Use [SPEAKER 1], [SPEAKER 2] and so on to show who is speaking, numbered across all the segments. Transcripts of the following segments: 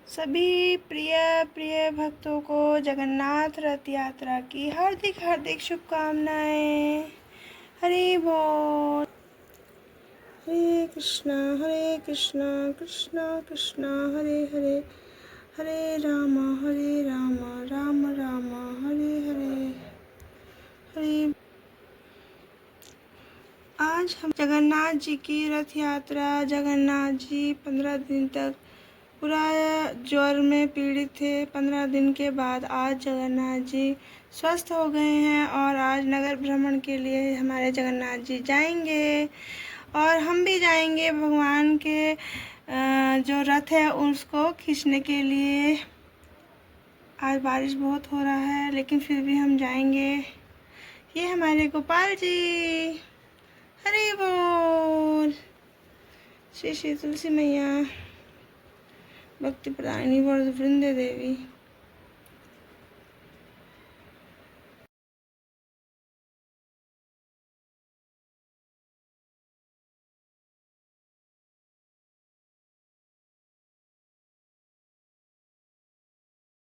[SPEAKER 1] सभी प्रिय प्रिय भक्तों को जगन्नाथ रथ यात्रा की हार्दिक हार्दिक शुभकामनाएं। हरि बोल। हरे कृष्णा कृष्णा कृष्णा हरे हरे, हरे राम राम राम हरे हरे। हरे आज हम जगन्नाथ जी की रथ यात्रा। जगन्नाथ जी 15 दिन तक पूरा ज्वर में पीड़ित थे। 15 दिन के बाद आज जगन्नाथ जी स्वस्थ हो गए हैं और आज नगर भ्रमण के लिए हमारे जगन्नाथ जी जाएंगे और हम भी जाएंगे भगवान के जो रथ है उसको खींचने के लिए। आज बारिश बहुत हो रहा है लेकिन फिर भी हम जाएंगे। ये हमारे गोपाल जी। हरि बोल। श्री श्री तुलसी मैया, भक्ति प्रदायिनी वृंदे देवी।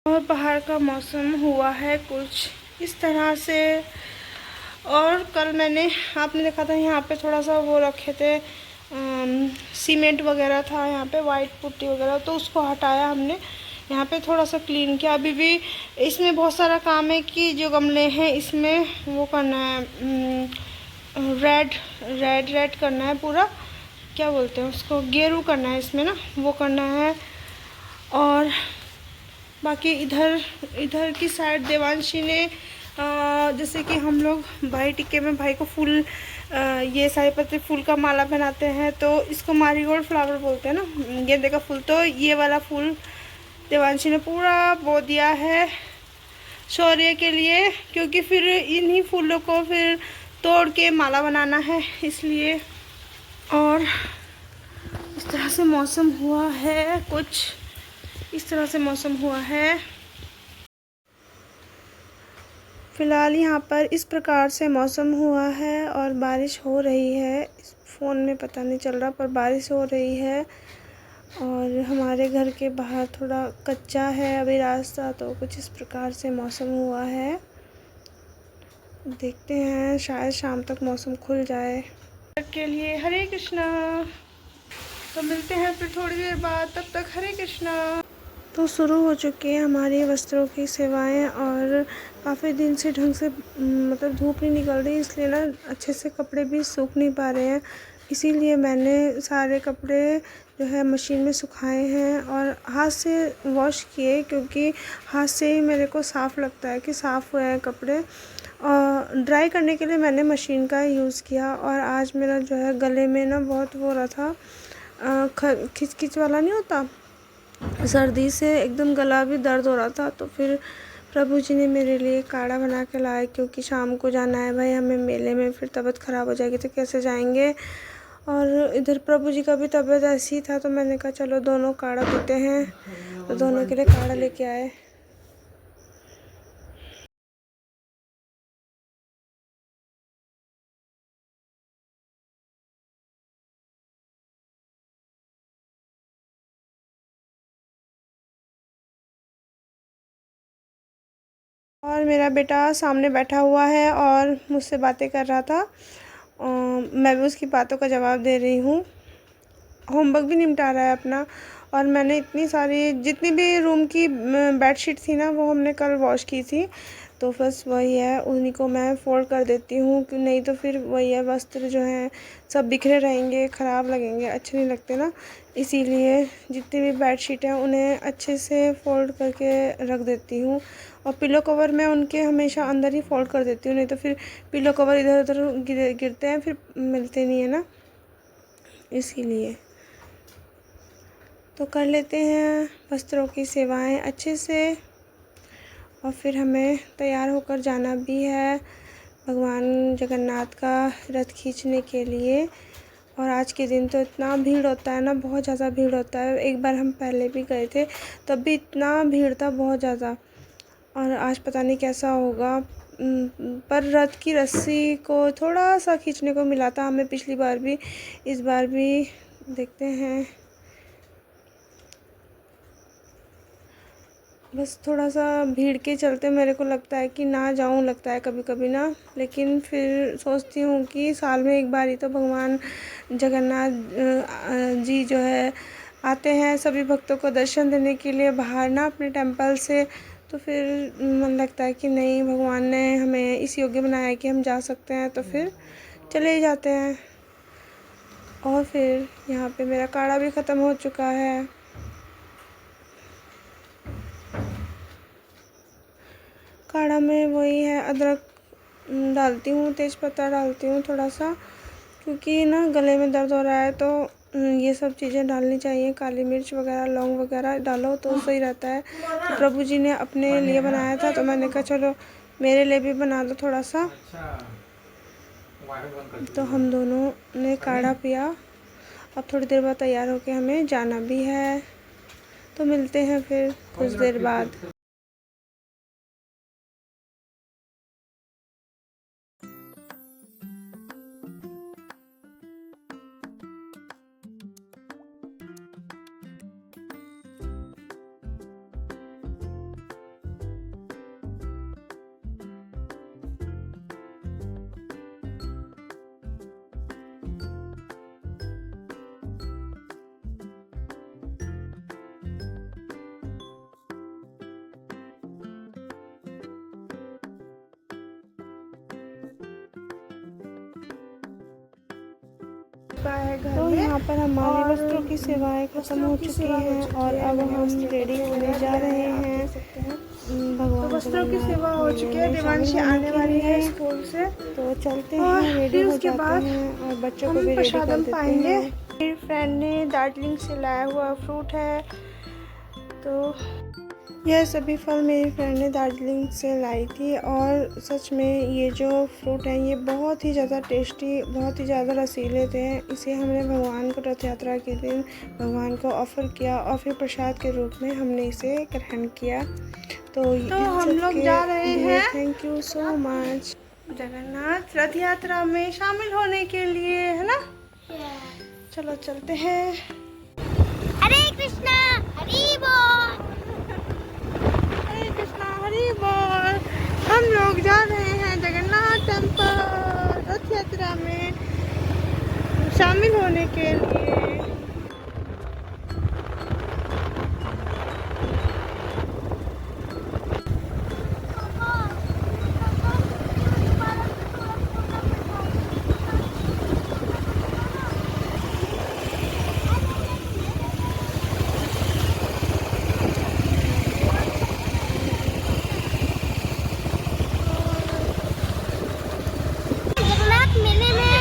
[SPEAKER 1] और बाहर का मौसम हुआ है कुछ इस तरह से। और कल मैंने आपने देखा था यहाँ पे थोड़ा सा वो रखे थे, सीमेंट वगैरह था यहाँ पे, वाइट पुट्टी वगैरह, तो उसको हटाया हमने। यहाँ पे थोड़ा सा क्लीन किया। अभी भी इसमें बहुत सारा काम है कि जो गमले हैं इसमें वो करना है, रेड करना है पूरा, क्या बोलते हैं उसको, गेरू करना है इसमें ना, वो करना है। और बाकी इधर की साइड देवांशी ने जैसे कि हम लोग भाई टिक्के में भाई को फूल, ये सारे पत्ते फूल का माला पहनाते हैं, तो इसको मारीगोल्ड फ्लावर बोलते हैं ना, गेंदे का फूल। तो ये वाला फूल देवांशी ने पूरा बो दिया है शौर्य के लिए, क्योंकि फिर इन्हीं फूलों को फिर तोड़ के माला बनाना है इसलिए। और इस तरह से मौसम हुआ है कुछ, इस तरह से मौसम हुआ है फ़िलहाल यहाँ पर। इस प्रकार से मौसम हुआ है और बारिश हो रही है। इस फ़ोन में पता नहीं चल रहा पर बारिश हो रही है। और हमारे घर के बाहर थोड़ा कच्चा है अभी रास्ता, तो कुछ इस प्रकार से मौसम हुआ है। देखते हैं शायद शाम तक मौसम खुल जाए। के लिए हरे कृष्णा। तो मिलते हैं फिर थोड़ी देर बाद, तब तक हरे कृष्णा। तो शुरू हो चुकी है हमारी वस्त्रों की सेवाएं और काफ़ी दिन से ढंग से मतलब धूप नहीं निकल रही, इसलिए ना अच्छे से कपड़े भी सूख नहीं पा रहे हैं। इसीलिए मैंने सारे कपड़े जो है मशीन में सुखाए हैं और हाथ से वॉश किए, क्योंकि हाथ से ही मेरे को साफ़ लगता है कि साफ़ हुए हैं कपड़े। और ड्राई करने के लिए मैंने मशीन का यूज़ किया। और आज मेरा जो है गले में ना बहुत वो रहा था, खिच वाला नहीं होता, सर्दी से एकदम गला भी दर्द हो रहा था। तो फिर प्रभु जी ने मेरे लिए काढ़ा बना के लाया, क्योंकि शाम को जाना है भाई हमें मेले में, फिर तबीयत ख़राब हो जाएगी तो कैसे जाएंगे। और इधर प्रभु जी का भी तबीयत ऐसी था, तो मैंने कहा चलो दोनों काढ़ा पीते हैं, तो दोनों के लिए काढ़ा लेके आए। और मेरा बेटा सामने बैठा हुआ है और मुझसे बातें कर रहा था। मैं भी उसकी बातों का जवाब दे रही हूँ। होमवर्क भी निपटा रहा है अपना। और मैंने इतनी सारी जितनी भी रूम की बेडशीट थी ना, वो हमने कल वॉश की थी, तो बस वही है, उन्हीं को मैं फ़ोल्ड कर देती हूँ कि नहीं तो फिर वही है, वस्त्र जो हैं सब बिखरे रहेंगे, ख़राब लगेंगे, अच्छे नहीं लगते ना। इसीलिए जितनी भी बेडशीट हैं उन्हें अच्छे से फ़ोल्ड करके रख देती हूँ। और पिलो कवर मैं उनके हमेशा अंदर ही फ़ोल्ड कर देती हूँ, नहीं तो फिर पिलो कवर इधर उधर गिरते हैं, फिर मिलते नहीं है ना, इसीलिए। तो कर लेते हैं वस्त्रों की सेवाएं अच्छे से, और फिर हमें तैयार होकर जाना भी है भगवान जगन्नाथ का रथ खींचने के लिए। और आज के दिन तो इतना भीड़ होता है ना, बहुत ज़्यादा भीड़ होता है। एक बार हम पहले भी गए थे, तब भी इतना भीड़ था, बहुत ज़्यादा। और आज पता नहीं कैसा होगा। पर रथ की रस्सी को थोड़ा सा खींचने को मिला था हमें पिछली बार भी, इस बार भी देखते हैं। बस थोड़ा सा भीड़ के चलते मेरे को लगता है कि ना जाऊं, लगता है कभी कभी ना, लेकिन फिर सोचती हूँ कि साल में एक बार ही तो भगवान जगन्नाथ जी जो है आते हैं सभी भक्तों को दर्शन देने के लिए बाहर ना अपने टेंपल से। तो फिर मन लगता है कि नहीं, भगवान ने हमें इस योग्य बनाया है कि हम जा सकते हैं, तो फिर चले ही जाते हैं। और फिर यहाँ पे मेरा काढ़ा भी ख़त्म हो चुका है। काढ़ा में वही है, अदरक डालती हूँ, तेज़पत्ता डालती हूँ थोड़ा सा, क्योंकि ना गले में दर्द हो रहा है तो ये सब चीज़ें डालनी चाहिए। काली मिर्च वगैरह, लौंग वगैरह डालो तो सही रहता है। तो प्रभु जी ने अपने लिए बनाया था तो मैंने कहा चलो मेरे लिए भी बना दो थोड़ा सा। तो हम दोनों ने काढ़ा पिया। अब थोड़ी देर बाद तैयार होके हमें जाना भी है, तो मिलते हैं फिर कुछ देर बाद। तो यहाँ पर हमारी वस्त्रों की सेवाएं ख़त्म हो चुकी हैं और अब हम रेडी होने जा रहे हैं। भगवान
[SPEAKER 2] वस्त्रों की सेवा हो चुकी है, देवांशी आने वाली है स्कूल से,
[SPEAKER 1] तो चलते हैं, रेडी हो जाते हैं और बच्चों को भी रेडी कर देते हैं।
[SPEAKER 2] मेरी फ्रेंड ने दार्जिलिंग से लाया हुआ फ्रूट है, तो
[SPEAKER 1] यह सभी फल मेरी फ्रेंड ने दार्जिलिंग से लाई थी और सच में ये जो फ्रूट हैं ये बहुत ही ज़्यादा टेस्टी, बहुत ही ज़्यादा रसीले थे। इसे हमने भगवान को रथ यात्रा के दिन भगवान को ऑफ़र किया और फिर प्रसाद के रूप में हमने इसे ग्रहण किया। तो
[SPEAKER 2] हम लोग जा रहे हैं,
[SPEAKER 1] thank you so much,
[SPEAKER 2] Jagannath रथ यात्रा में शामिल होने के लिए, है ना। चलो चलते हैं।
[SPEAKER 3] हरे कृष्णा हरि बोल,
[SPEAKER 2] हरे कृष्णा हरि बोल। हम लोग जा रहे हैं जगन्नाथ टेम्पल रथ यात्रा में शामिल होने के लिए।
[SPEAKER 3] जगन्नाथ मेले में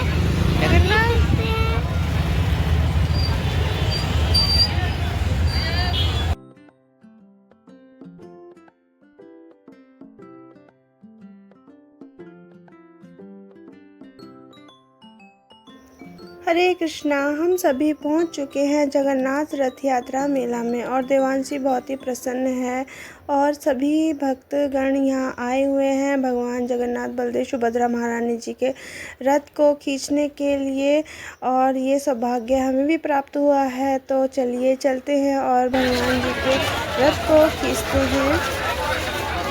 [SPEAKER 1] हरे कृष्णा। हम सभी पहुंच चुके हैं जगन्नाथ रथ यात्रा मेला में और देवांशी बहुत ही प्रसन्न है और सभी भक्तगण यहाँ आए हुए हैं भगवान जगन्नाथ, बलदेव, सुभद्रा महारानी जी के रथ को खींचने के लिए, और ये सौभाग्य हमें भी प्राप्त हुआ है। तो चलिए चलते हैं और भगवान जी के रथ को खींचते हैं।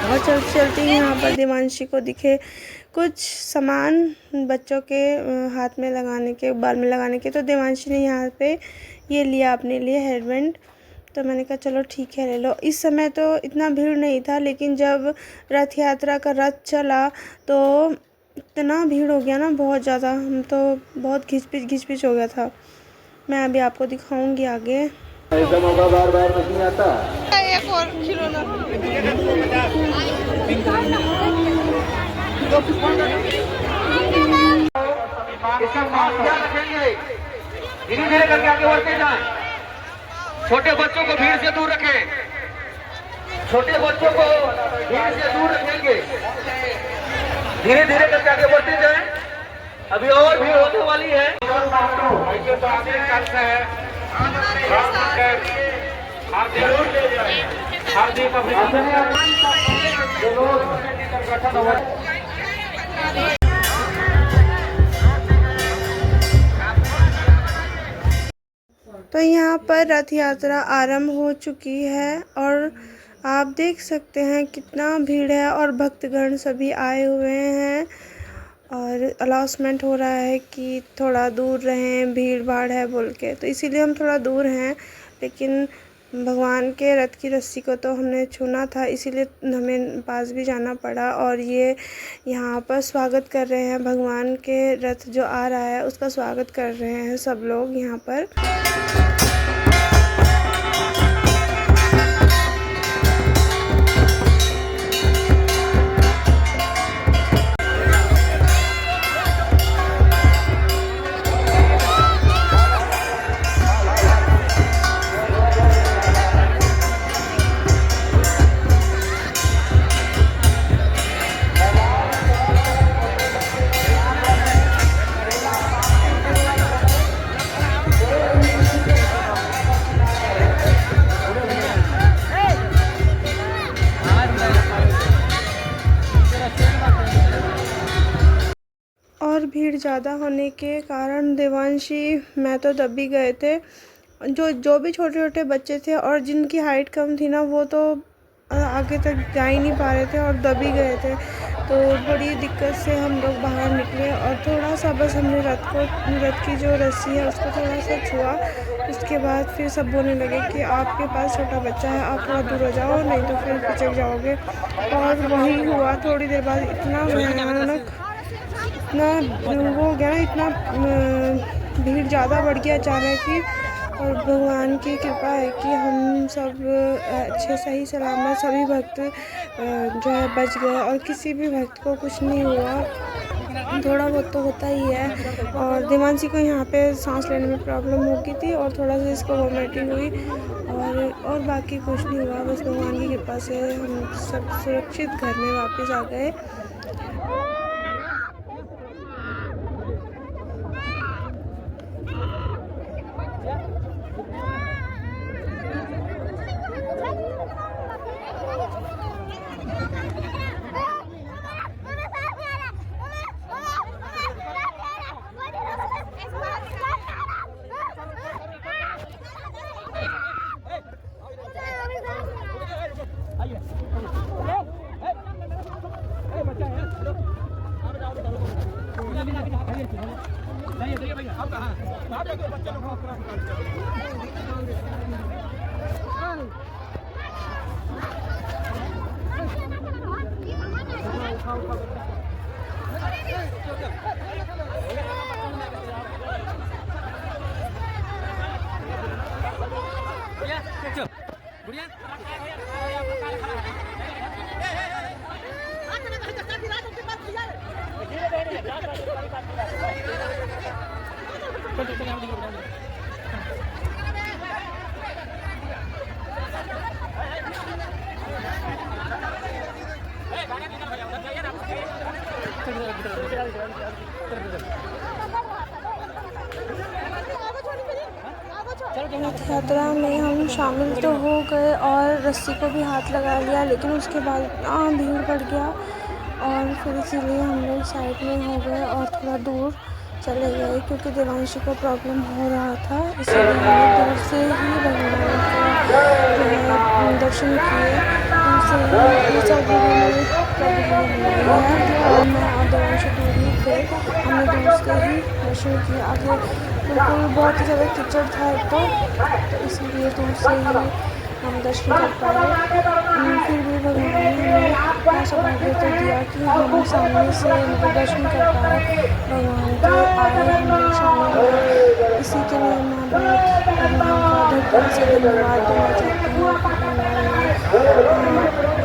[SPEAKER 1] और चलते चलते यहाँ पर देवांशी को दिखे कुछ सामान बच्चों के हाथ में लगाने के, बाल में लगाने के, तो देवांशी ने यहाँ पे ये लिया अपने लिए हेयरबैंड। तो मैंने कहा चलो ठीक है ले लो। इस समय तो इतना भीड़ नहीं था, लेकिन जब रथ यात्रा का रथ चला तो इतना भीड़ हो गया ना, बहुत ज़्यादा, हम तो बहुत घिच-पिच हो गया था। मैं अभी आपको दिखाऊंगी आगे।
[SPEAKER 4] ऐसा मौका बार बार नहीं आता।
[SPEAKER 2] एक और खिलौना।
[SPEAKER 4] इसका ध्यान रखेंगे, धीरे धीरे करके आगे बढ़ते जाएं। छोटे बच्चों को भीड़ से दूर रखें, छोटे बच्चों को भीड़ से दूर रखेंगे। धीरे धीरे करके आगे बढ़ते जाएं, अभी और भीड़ होने वाली है।
[SPEAKER 1] तो यहाँ पर रथ यात्रा आरंभ हो चुकी है और आप देख सकते हैं कितना भीड़ है और भक्तगण सभी आए हुए हैं और अनाउंसमेंट हो रहा है कि थोड़ा दूर रहें, भीड़ भाड़ है बोल के, तो इसीलिए हम थोड़ा दूर हैं। लेकिन भगवान के रथ की रस्सी को तो हमने छूना था, इसीलिए हमें पास भी जाना पड़ा। और ये यहाँ पर स्वागत कर रहे हैं, भगवान के रथ जो आ रहा है उसका स्वागत कर रहे हैं सब लोग यहाँ पर। और भीड़ ज़्यादा होने के कारण देवांशी, मैं तो दबी गए थे। जो भी छोटे छोटे बच्चे थे और जिनकी हाइट कम थी ना, वो तो आगे तक जा ही नहीं पा रहे थे और दबी गए थे। तो बड़ी दिक्कत से हम लोग बाहर निकले और थोड़ा सा बस हमने रथ की जो रस्सी है उसको थोड़ा सा छुआ। उसके बाद फिर सब बोलने लगे कि आपके पास छोटा बच्चा है, आप थोड़ा दूर हो जाओ, नहीं तो फिर पिचक जाओगे। और वही हुआ, थोड़ी देर बाद इतना भयानक इतना हो गया, इतना भीड़ ज़्यादा बढ़ गया अचानक ही। और भगवान की कृपा है कि हम सब अच्छे सही सलामत सभी भक्त जो है बच गए और किसी भी भक्त को कुछ नहीं हुआ। थोड़ा बहुत तो होता ही है। और देवांशी को यहाँ पे सांस लेने में प्रॉब्लम हो गई थी और थोड़ा सा इसको वॉमिटिंग हुई और बाकी कुछ नहीं हुआ। बस भगवान की कृपा से हम सब सुरक्षित घर में वापस आ गए। रथ यात्रा में हम शामिल तो हो गए और रस्सी को भी हाथ लगा लिया, लेकिन उसके बाद इतना भीड़ बढ़ गया और फिर इसीलिए हम लोग साइड में हो गए और थोड़ा दूर चले गए क्योंकि देवांशी को प्रॉब्लम हो रहा था। इसलिए हमने दूर से ही भगवान के दर्शन किए। उनसे सब और मैं और देवांशी दूर ही थे, हमने दूर से ही दर्शन किए। आगे बिल्कुल बहुत ही ज़्यादा कीचड़ था तो इसीलिए दूर से ही हम दर्शन कर पाए। फिर भी भगवान ने हमें सौभाग्य तो दिया कि हम सामने से दर्शन कर पाए, भगवान के आए हम लोग शामिल हुए। इसी के लिए मैं बहुत भगवान का धरती से धन्यवाद देना चाहती हूँ।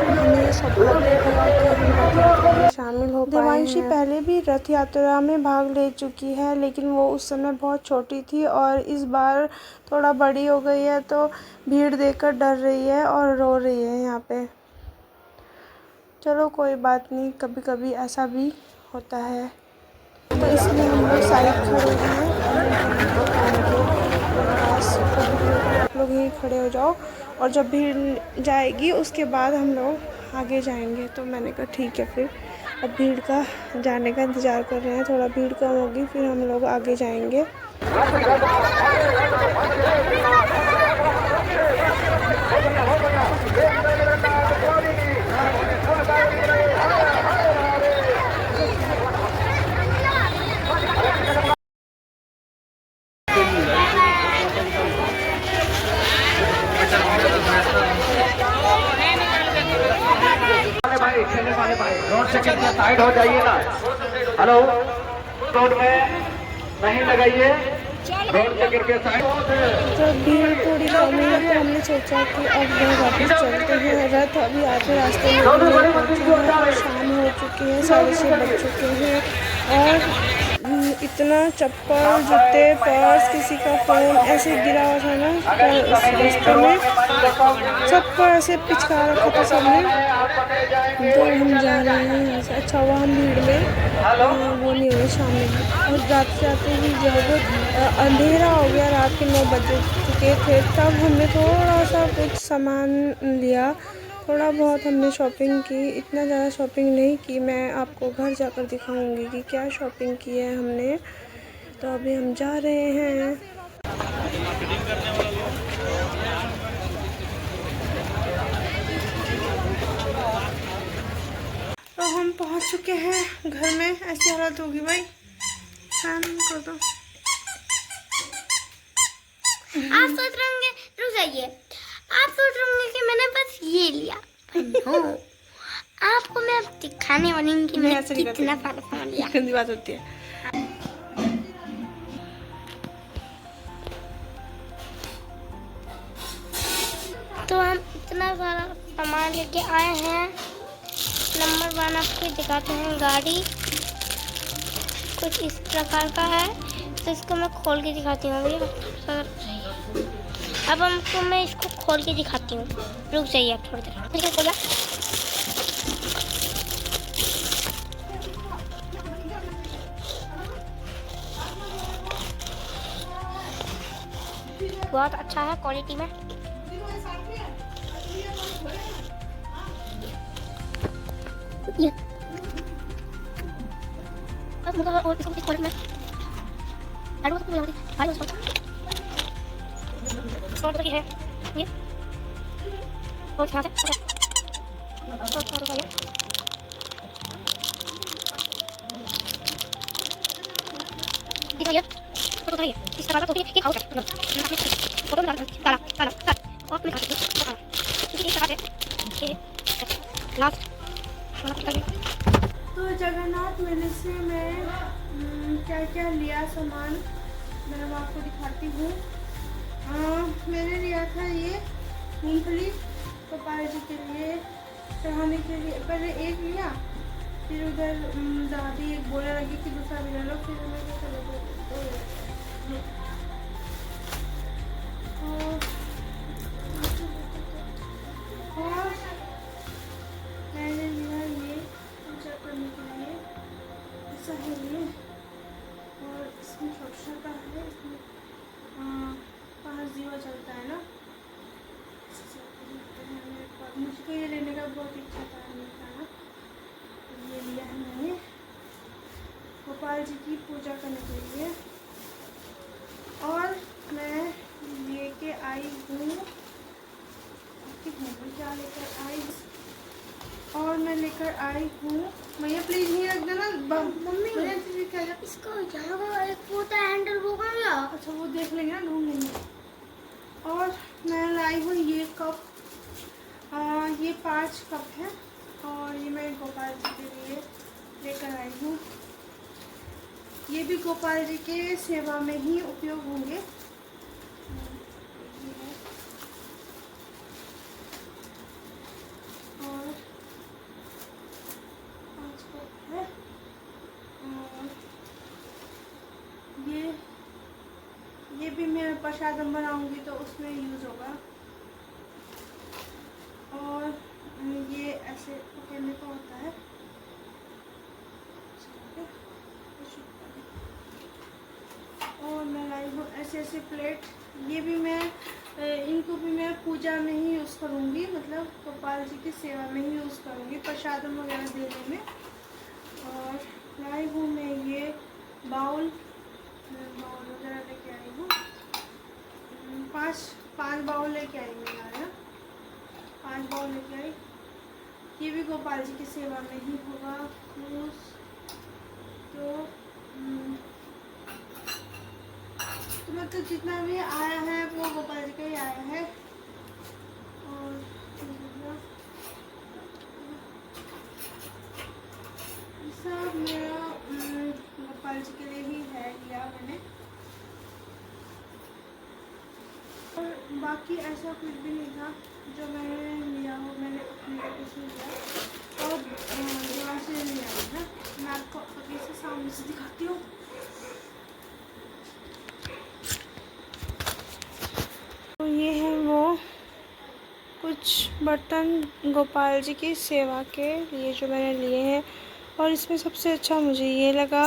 [SPEAKER 1] हमें सौभाग्य दिया कि हम रथ यात्रा में शामिल हो पाए। देवांशी पहले भी रथ यात्रा में भाग ले चुकी है, लेकिन वो उस समय बहुत छोटी थी और इस बार थोड़ा बड़ी हो गई है तो भीड़ देखकर डर रही है और रो रही है यहाँ पे। चलो कोई बात नहीं, कभी कभी ऐसा भी होता है, तो इसलिए हम लोग साइड खड़े हैं। आप लोग ही खड़े हो जाओ और जब भीड़ जाएगी उसके बाद हम लोग आगे जाएंगे। तो मैंने कहा ठीक है, फिर अब भीड़ का जाने का इंतज़ार कर रहे हैं, थोड़ा भीड़ कम होगी फिर हम लोग आगे जाएंगे।
[SPEAKER 4] सेकंड में साइड हो जाइए ना। हेलो, रोड में नहीं लगाइए, रोड से गिर के साइड।
[SPEAKER 1] जब भीड़ थोड़ी कम हुई तो हमने सोचा कि अब वह वापस चलते हैं। रथ अभी आधे रास्ते में पहुँचे हैं और शाम हो चुकी है, 6:30 बज चुके हैं। और इतना चप्पल, जूते, पर्स, किसी का फ़ोन ऐसे गिरा हुआ था ना उस रास्ते में, सबको ऐसे पिचका रखा था सबने। तो हम जा रहे हैं यहाँ से। अच्छा हुआ हम भीड़ में वो नहीं हुए शाम में। और जाते जाते ही जब अंधेरा हो गया, रात के 9 बज चुके थे, तब हमने थोड़ा सा कुछ सामान लिया। थोड़ा बहुत हमने शॉपिंग की, इतना ज़्यादा शॉपिंग नहीं की। मैं आपको घर जाकर दिखाऊंगी कि क्या शॉपिंग की है हमने। तो अभी हम जा रहे हैं। तो हम पहुंच चुके हैं घर में। ऐसी हालत होगी भाई, फैन कर दो।
[SPEAKER 3] आप सोच रहे होंगे, रुक जाइए, आप सोच रहे होंगे कि मैंने बस ये लिया, पर नो, आपको मैं अब दिखाने वाली हूँ कि मैंने कितना सामान लिया।
[SPEAKER 1] गंदी बात होती है।
[SPEAKER 3] तो हम इतना सारा सामान लेके आए हैं। नंबर 1 आपको दिखाते हैं। गाड़ी कुछ इस प्रकार का है, तो इसको मैं खोल के दिखाती हूँ भैया। अब हमको मैं इसको खोल के दिखाती हूँ, रुक जाइए आप थोड़ी देर। खोला, बहुत अच्छा है क्वालिटी में। ये और इसको इस क्वालिटी में तो है ये और यहाँ से दिखाइए, फोटो दिखाइए इस तरह का। तो ये हाउस है, फोटो में काला काला और मैं दिखाती हूँ इस तरह से ये लास्ट।
[SPEAKER 1] तो जगन्नाथ मेले से मैं क्या क्या लिया सामान मैं आपको दिखाती हूँ। मैंने लिया था ये मूंगफली गोपाल जी के लिए चढ़ाने के लिए। पहले एक लिया, फिर उधर दादी एक बोलने लगी कि दूसरा भी ले लो, फिर मैं चलो दो ले लो। और मैंने लिया ये पूजा करने के लिए, ऐसा है ये। और इसमें छोटा छोटा है, इसमें 5 दीवा चलता है ना। मुझको ये लेने का बहुत इच्छा था, ना ये लिया है मैंने गोपाल जी की पूजा करने के लिए। और मैं लेके आई हूँ, क्या लेकर आई, और मैं लेकर आई हूँ, भैया प्लीज नहीं रख देना। मम्मी क्या
[SPEAKER 3] इसको यहाँ एक पोता हैंडल वो कहाँ गया?
[SPEAKER 1] अच्छा वो देख लेंगे ना, ढूंढ लेंगे। और मैं लाई हूँ ये कप, ये 5 कप है और ये मैं गोपाल जी के लिए लेकर आई हूँ। ये भी गोपाल जी के सेवा में ही उपयोग होंगे। और 5 कप है। और ये भी मैं प्रसादम बनाऊंगी तो उसमें यूज़ होगा। और ये ऐसे पकड़ने का होता है। और मैं लाई हूँ ऐसे ऐसे प्लेट, ये भी मैं इनको भी मैं पूजा में ही यूज़ करूँगी, मतलब गोपाल जी की सेवा में ही यूज़ करूँगी, प्रसादम वगैरह देने में। और लाई हूँ मैं ये बाउल वगैरह लेके आई हूँ। 5 बाउल लेके आई मैं यहाँ, 5 बाउल लेके आई। ये भी गोपाल जी की सेवा में ही होगा। तो मतलब जितना भी आया है वो गोपाल जी का ही आया है। और बाकी ऐसा कुछ भी नहीं था जो मैंने लिया हो, मैंने अपने लिए कुछ नहीं लिया। और वहाँ से ले आई ना, मैं आपको अभी से सामने से दिखाती हूँ। तो ये है वो कुछ बर्तन गोपाल जी की सेवा के लिए जो मैंने लिए हैं। और इसमें सबसे अच्छा मुझे ये लगा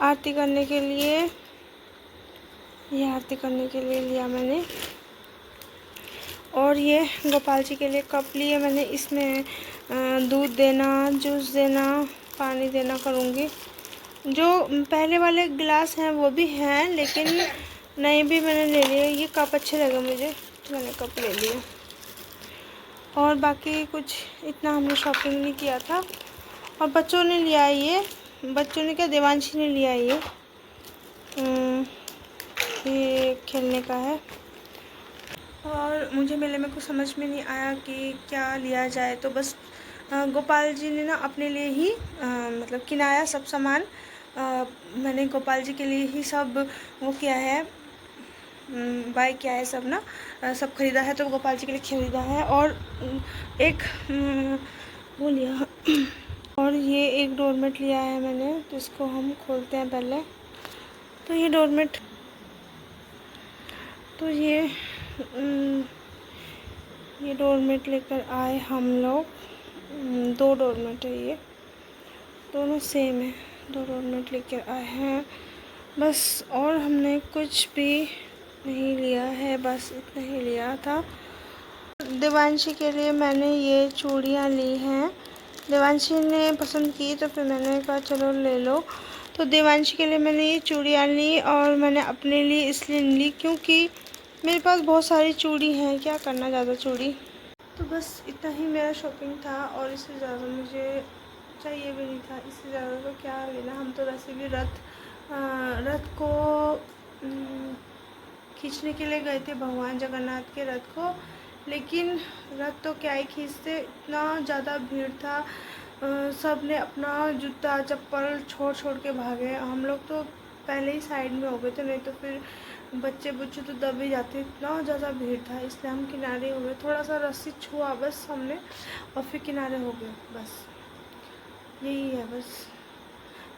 [SPEAKER 1] आरती करने के लिए, ये आरती करने के लिए लिया मैंने। और ये गोपाल जी के लिए कप लिए मैंने, इसमें दूध देना, जूस देना, पानी देना करूँगी। जो पहले वाले गिलास हैं वो भी हैं, लेकिन नए भी मैंने ले लिए। ये कप अच्छे लगे मुझे तो मैंने कप ले लिए। और बाकी कुछ इतना हमने शॉपिंग नहीं किया था। और बच्चों ने लिया है ये, बच्चों ने क्या, देवांशी ने लिया है ये खेलने का है। और मुझे मेले में कुछ समझ में नहीं आया कि क्या लिया जाए, तो बस गोपाल जी ने ना अपने लिए ही मतलब किनाया सब सामान मैंने गोपाल जी के लिए ही सब वो किया है, बाय किया है सब ना, सब ख़रीदा है तो गोपाल जी के लिए ख़रीदा है। और एक वो लिया और ये एक डोरमेट लिया है मैंने, तो इसको हम खोलते हैं पहले। तो ये डोरमेट, तो ये डोरमेट लेकर आए हम लोग। 2 डोरमेट है, ये दोनों सेम है, 2 डोरमेट लेकर आए हैं बस। और हमने कुछ भी नहीं लिया है, बस इतना ही लिया था। देवांशी के लिए मैंने ये चूड़ियाँ ली हैं, देवांशी ने पसंद की तो फिर मैंने कहा चलो ले लो। तो देवांशी के लिए मैंने ये चूड़ियाँ ली, और मैंने अपने लिए इसलिए ली क्योंकि मेरे पास बहुत सारी चूड़ी हैं, क्या करना ज़्यादा चूड़ी। तो बस इतना ही मेरा शॉपिंग था, और इससे ज़्यादा मुझे चाहिए भी नहीं था। इससे ज़्यादा तो क्या लेना, हम तो वैसे भी रथ को खींचने के लिए गए थे, भगवान जगन्नाथ के रथ को। लेकिन रथ तो क्या ही खींचते, इतना ज़्यादा भीड़ था। सब ने अपना जूता चप्पल छोड़ के भागे। हम लोग तो पहले ही साइड में हो गए थे, नहीं तो फिर बच्चे तो दब ही जाते, इतना ज़्यादा भीड़ था। इसलिए हम किनारे हो गए, थोड़ा सा रस्सी छुआ बस हमने, और फिर किनारे हो गए। बस यही है, बस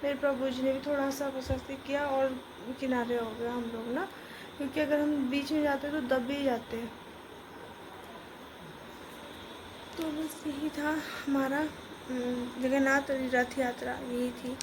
[SPEAKER 1] मेरे प्रभु जी ने भी थोड़ा सा बस ऐसे किया और किनारे हो गए हम लोग ना, क्योंकि अगर हम बीच में जाते तो दब ही जाते। तो बस यही था हमारा जगन्नाथ रथ यात्रा, यही थी।